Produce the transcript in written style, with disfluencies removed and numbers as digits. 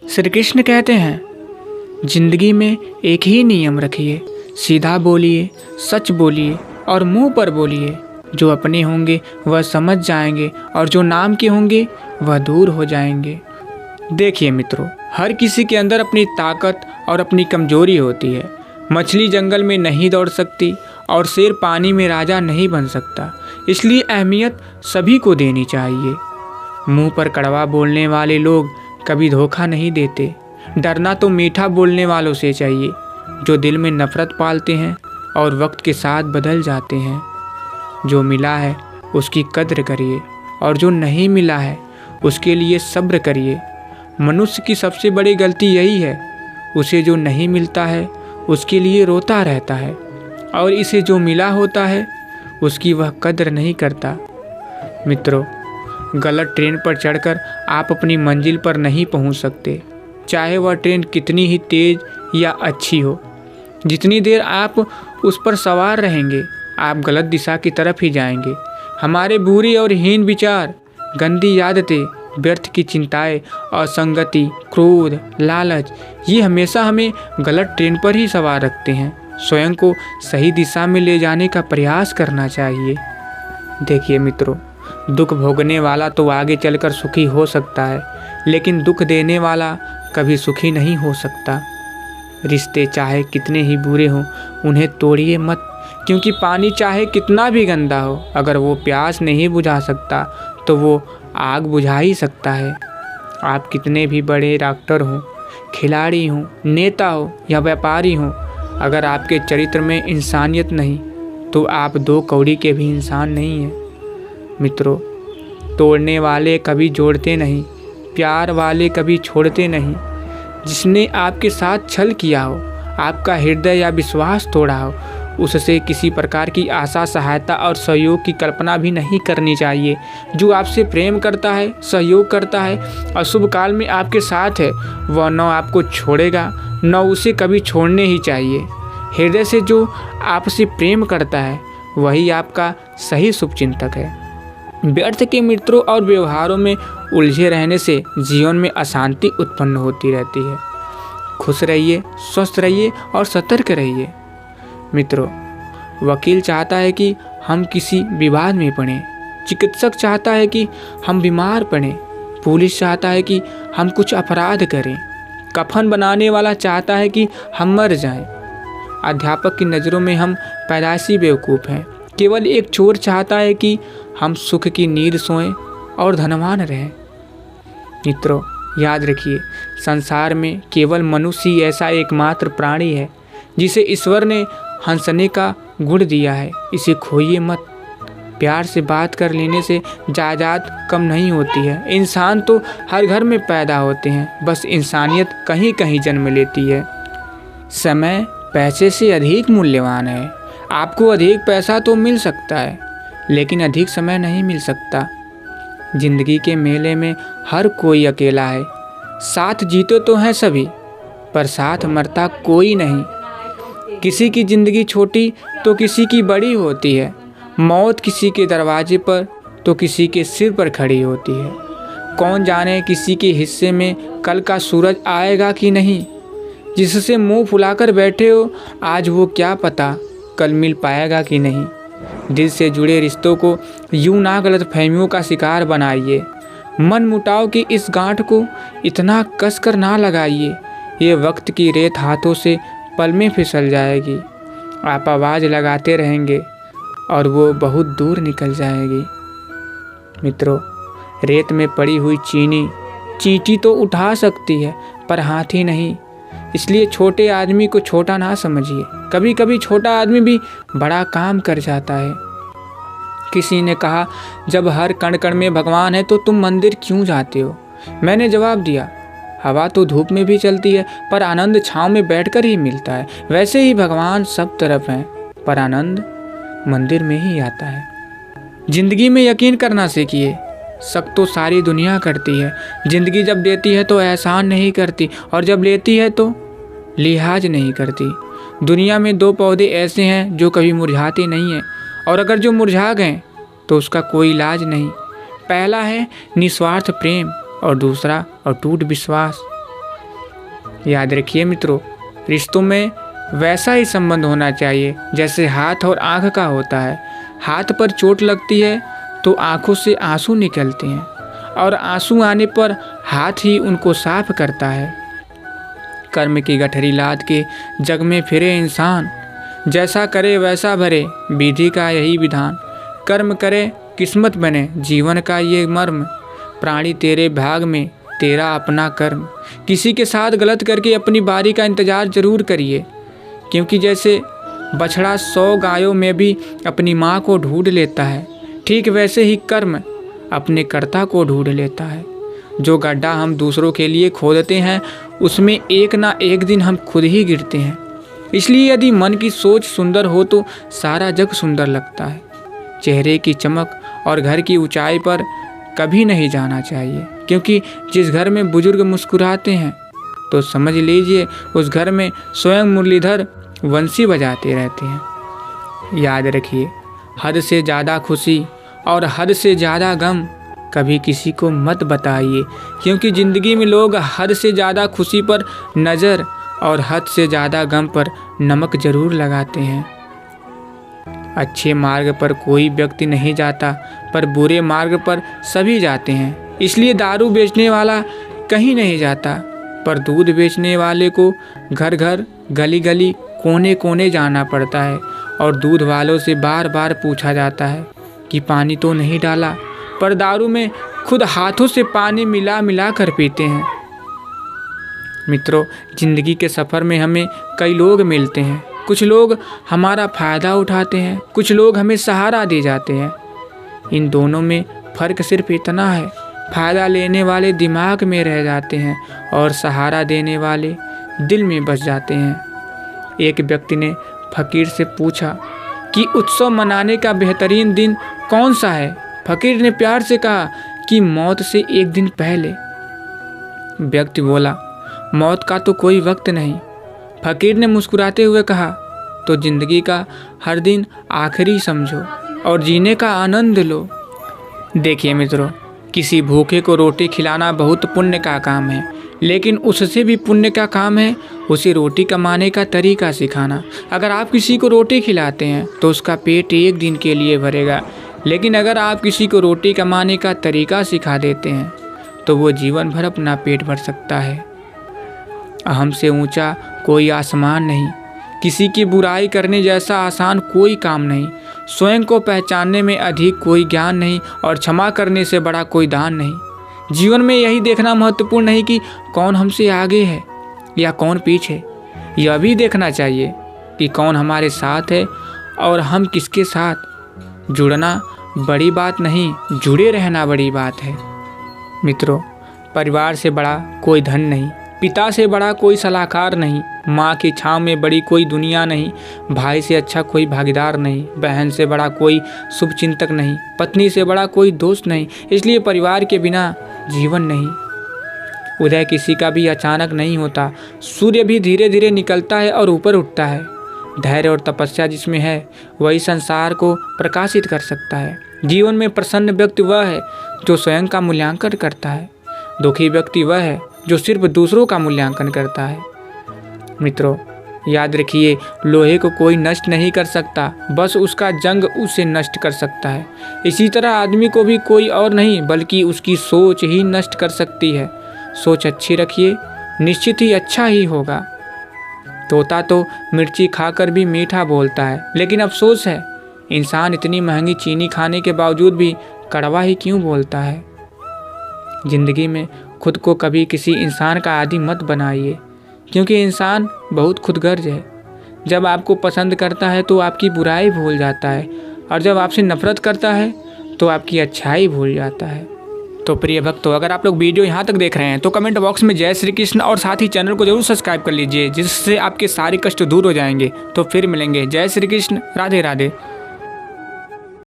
श्री कृष्ण कहते हैं, जिंदगी में एक ही नियम रखिए, सीधा बोलिए, सच बोलिए और मुंह पर बोलिए। जो अपने होंगे वह समझ जाएंगे और जो नाम के होंगे वह दूर हो जाएंगे। देखिए मित्रों, हर किसी के अंदर अपनी ताकत और अपनी कमजोरी होती है। मछली जंगल में नहीं दौड़ सकती और शेर पानी में राजा नहीं बन सकता। इसलिए अहमियत सभी को देनी चाहिए। मुंह पर कड़वा बोलने वाले लोग कभी धोखा नहीं देते। डरना तो मीठा बोलने वालों से चाहिए, जो दिल में नफरत पालते हैं और वक्त के साथ बदल जाते हैं। जो मिला है उसकी कद्र करिए और जो नहीं मिला है उसके लिए सब्र करिए। मनुष्य की सबसे बड़ी गलती यही है, उसे जो नहीं मिलता है उसके लिए रोता रहता है और इसे जो मिला होता है उसकी वह कद्र नहीं करता। मित्रों, गलत ट्रेन पर चढ़कर आप अपनी मंजिल पर नहीं पहुंच सकते, चाहे वह ट्रेन कितनी ही तेज या अच्छी हो। जितनी देर आप उस पर सवार रहेंगे, आप गलत दिशा की तरफ ही जाएंगे। हमारे बुरे और हीन विचार, गंदी आदतें, व्यर्थ की चिंताएं, असंगति, क्रोध, लालच, ये हमेशा हमें गलत ट्रेन पर ही सवार रखते हैं। स्वयं को सही दिशा में ले जाने का प्रयास करना चाहिए। देखिए मित्रों, दुख भोगने वाला तो आगे चलकर सुखी हो सकता है, लेकिन दुख देने वाला कभी सुखी नहीं हो सकता। रिश्ते चाहे कितने ही बुरे हों, उन्हें तोड़िए मत, क्योंकि पानी चाहे कितना भी गंदा हो, अगर वो प्यास नहीं बुझा सकता तो वो आग बुझा ही सकता है। आप कितने भी बड़े डॉक्टर हों, खिलाड़ी हों, नेता हो या व्यापारी हों, अगर आपके चरित्र में इंसानियत नहीं तो आप दो कौड़ी के भी इंसान नहीं हैं। मित्रों, तोड़ने वाले कभी जोड़ते नहीं, प्यार वाले कभी छोड़ते नहीं। जिसने आपके साथ छल किया हो, आपका हृदय या विश्वास तोड़ा हो, उससे किसी प्रकार की आशा, सहायता और सहयोग की कल्पना भी नहीं करनी चाहिए। जो आपसे प्रेम करता है, सहयोग करता है और शुभ काल में आपके साथ है, वह न आपको छोड़ेगा न उसे कभी छोड़ने ही चाहिए। हृदय से जो आपसे प्रेम करता है वही आपका सही शुभचिंतक है। व्यर्थ के मित्रों और व्यवहारों में उलझे रहने से जीवन में अशांति उत्पन्न होती रहती है। खुश रहिए, स्वस्थ रहिए और सतर्क रहिए। मित्रों, वकील चाहता है कि हम किसी विवाद में पड़ें, चिकित्सक चाहता है कि हम बीमार पड़ें, पुलिस चाहता है कि हम कुछ अपराध करें, कफन बनाने वाला चाहता है कि हम मर जाएं। अध्यापक की नज़रों में हम पैदाइशी बेवकूफ़ हैं। केवल एक चोर चाहता है कि हम सुख की नींद सोएं और धनवान रहें। मित्रों, याद रखिए, संसार में केवल मनुष्य ही ऐसा एकमात्र प्राणी है जिसे ईश्वर ने हंसने का गुण दिया है। इसे खोइए मत। प्यार से बात कर लेने से जायदाद कम नहीं होती है। इंसान तो हर घर में पैदा होते हैं, बस इंसानियत कहीं कहीं जन्म लेती है। समय पैसे से अधिक मूल्यवान है। आपको अधिक पैसा तो मिल सकता है, लेकिन अधिक समय नहीं मिल सकता। जिंदगी के मेले में हर कोई अकेला है। साथ जीते तो हैं सभी, पर साथ मरता कोई नहीं। किसी की ज़िंदगी छोटी तो किसी की बड़ी होती है। मौत किसी के दरवाजे पर तो किसी के सिर पर खड़ी होती है। कौन जाने किसी के हिस्से में कल का सूरज आएगा कि नहीं। जिससे मुंह फुलाकर बैठे हो, आज वो क्या पता कल मिल पाएगा कि नहीं। दिल से जुड़े रिश्तों को यूं ना गलतफहमियों का शिकार बनाइए। मन मुटाव की इस गांठ को इतना कसकर ना लगाइए। ये वक्त की रेत हाथों से पल में फिसल जाएगी। आप आवाज़ लगाते रहेंगे और वो बहुत दूर निकल जाएगी। मित्रों, रेत में पड़ी हुई चींटी तो उठा सकती है, पर हाथी नहीं। इसलिए छोटे आदमी को छोटा ना समझिए। कभी कभी छोटा आदमी भी बड़ा काम कर जाता है। किसी ने कहा, जब हर कण कण में भगवान है तो तुम मंदिर क्यों जाते हो। मैंने जवाब दिया, हवा तो धूप में भी चलती है, पर आनंद छाँव में बैठकर ही मिलता है। वैसे ही भगवान सब तरफ हैं, पर आनंद मंदिर में ही आता है। जिंदगी में यकीन करना सीखिए। शक तो सारी दुनिया करती है। जिंदगी जब देती है तो एहसान नहीं करती, और जब लेती है तो लिहाज नहीं करती। दुनिया में दो पौधे ऐसे हैं जो कभी मुरझाते नहीं हैं, और अगर जो मुरझा गए तो उसका कोई इलाज नहीं। पहला है निस्वार्थ प्रेम और दूसरा अटूट विश्वास। याद रखिए मित्रों, रिश्तों में वैसा ही संबंध होना चाहिए जैसे हाथ और आँख का होता है। हाथ पर चोट लगती है तो आँखों से आंसू निकलते हैं और आंसू आने पर हाथ ही उनको साफ करता है। कर्म की गठरी लाद के जग में फिरे इंसान, जैसा करे वैसा भरे, विधि का यही विधान। कर्म करे किस्मत बने, जीवन का ये मर्म। प्राणी तेरे भाग में, तेरा अपना कर्म। किसी के साथ गलत करके अपनी बारी का इंतज़ार ज़रूर करिए, क्योंकि जैसे बछड़ा 100 गायों में भी अपनी माँ को ढूंढ लेता है, ठीक वैसे ही कर्म अपने कर्ता को ढूंढ लेता है। जो गड्ढा हम दूसरों के लिए खोदते हैं उसमें एक ना एक दिन हम खुद ही गिरते हैं। इसलिए यदि मन की सोच सुंदर हो तो सारा जग सुंदर लगता है। चेहरे की चमक और घर की ऊंचाई पर कभी नहीं जाना चाहिए, क्योंकि जिस घर में बुजुर्ग मुस्कुराते हैं तो समझ लीजिए उस घर में स्वयं मुरलीधर बंसी बजाते रहते हैं। याद रखिए, हद से ज़्यादा खुशी और हद से ज़्यादा गम कभी किसी को मत बताइए, क्योंकि ज़िंदगी में लोग हद से ज़्यादा खुशी पर नज़र और हद से ज़्यादा गम पर नमक ज़रूर लगाते हैं। अच्छे मार्ग पर कोई व्यक्ति नहीं जाता, पर बुरे मार्ग पर सभी जाते हैं। इसलिए दारू बेचने वाला कहीं नहीं जाता, पर दूध बेचने वाले को घर घर, गली गली, कोने कोने जाना पड़ता है और दूध वालों से बार बार पूछा जाता है कि पानी तो नहीं डाला, पर दारू में खुद हाथों से पानी मिला मिला कर पीते हैं। मित्रों, ज़िंदगी के सफ़र में हमें कई लोग मिलते हैं। कुछ लोग हमारा फ़ायदा उठाते हैं, कुछ लोग हमें सहारा दे जाते हैं। इन दोनों में फ़र्क सिर्फ इतना है, फ़ायदा लेने वाले दिमाग में रह जाते हैं और सहारा देने वाले दिल में बस जाते हैं। एक व्यक्ति ने फ़कीर से पूछा कि उत्सव मनाने का बेहतरीन दिन कौन सा है। फ़कीर ने प्यार से कहा कि मौत से एक दिन पहले। व्यक्ति बोला, मौत का तो कोई वक्त नहीं। फ़कीर ने मुस्कुराते हुए कहा, तो ज़िंदगी का हर दिन आखिरी समझो और जीने का आनंद लो। देखिए मित्रों, किसी भूखे को रोटी खिलाना बहुत पुण्य का काम है, लेकिन उससे भी पुण्य का काम है उसे रोटी कमाने का तरीका सिखाना। अगर आप किसी को रोटी खिलाते हैं तो उसका पेट एक दिन के लिए भरेगा, लेकिन अगर आप किसी को रोटी कमाने का तरीका सिखा देते हैं तो वो जीवन भर अपना पेट भर सकता है। अहम से ऊंचा कोई आसमान नहीं, किसी की बुराई करने जैसा आसान कोई काम नहीं, स्वयं को पहचानने में अधिक कोई ज्ञान नहीं और क्षमा करने से बड़ा कोई दान नहीं। जीवन में यही देखना महत्वपूर्ण नहीं कि कौन हमसे आगे है या कौन पीछे, यह भी देखना चाहिए कि कौन हमारे साथ है और हम किसके साथ। जुड़ना बड़ी बात नहीं, जुड़े रहना बड़ी बात है। मित्रों, परिवार से बड़ा कोई धन नहीं, पिता से बड़ा कोई सलाहकार नहीं, माँ की छाँव में बड़ी कोई दुनिया नहीं, भाई से अच्छा कोई भागीदार नहीं, बहन से बड़ा कोई शुभचिंतक नहीं, पत्नी से बड़ा कोई दोस्त नहीं। इसलिए परिवार के बिना जीवन नहीं। उदय किसी का भी अचानक नहीं होता, सूर्य भी धीरे धीरे निकलता है और ऊपर उठता है। धैर्य और तपस्या जिसमें है वही संसार को प्रकाशित कर सकता है। जीवन में प्रसन्न व्यक्ति वह है जो स्वयं का मूल्यांकन करता है, दुखी व्यक्ति वह है जो सिर्फ दूसरों का मूल्यांकन करता है। मित्रों, याद रखिए, लोहे को कोई नष्ट नहीं कर सकता, बस उसका जंग उसे नष्ट कर सकता है। इसी तरह आदमी को भी कोई और नहीं बल्कि उसकी सोच ही नष्ट कर सकती है। सोच अच्छी रखिए, निश्चित ही अच्छा ही होगा। तोता तो मिर्ची खाकर भी मीठा बोलता है, लेकिन अफसोस है इंसान इतनी महंगी चीनी खाने के बावजूद भी कड़वा ही क्यों बोलता है। जिंदगी में खुद को कभी किसी इंसान का आदी मत बनाइए, क्योंकि इंसान बहुत खुदगर्ज है। जब आपको पसंद करता है तो आपकी बुराई भूल जाता है, और जब आपसे नफरत करता है तो आपकी अच्छाई भूल जाता है। तो प्रिय भक्तों, अगर आप लोग वीडियो यहाँ तक देख रहे हैं तो कमेंट बॉक्स में जय श्री कृष्ण और साथ ही चैनल को जरूर सब्सक्राइब कर लीजिए, जिससे आपके सारे कष्ट दूर हो जाएंगे। तो फिर मिलेंगे। जय श्री कृष्ण, राधे राधे।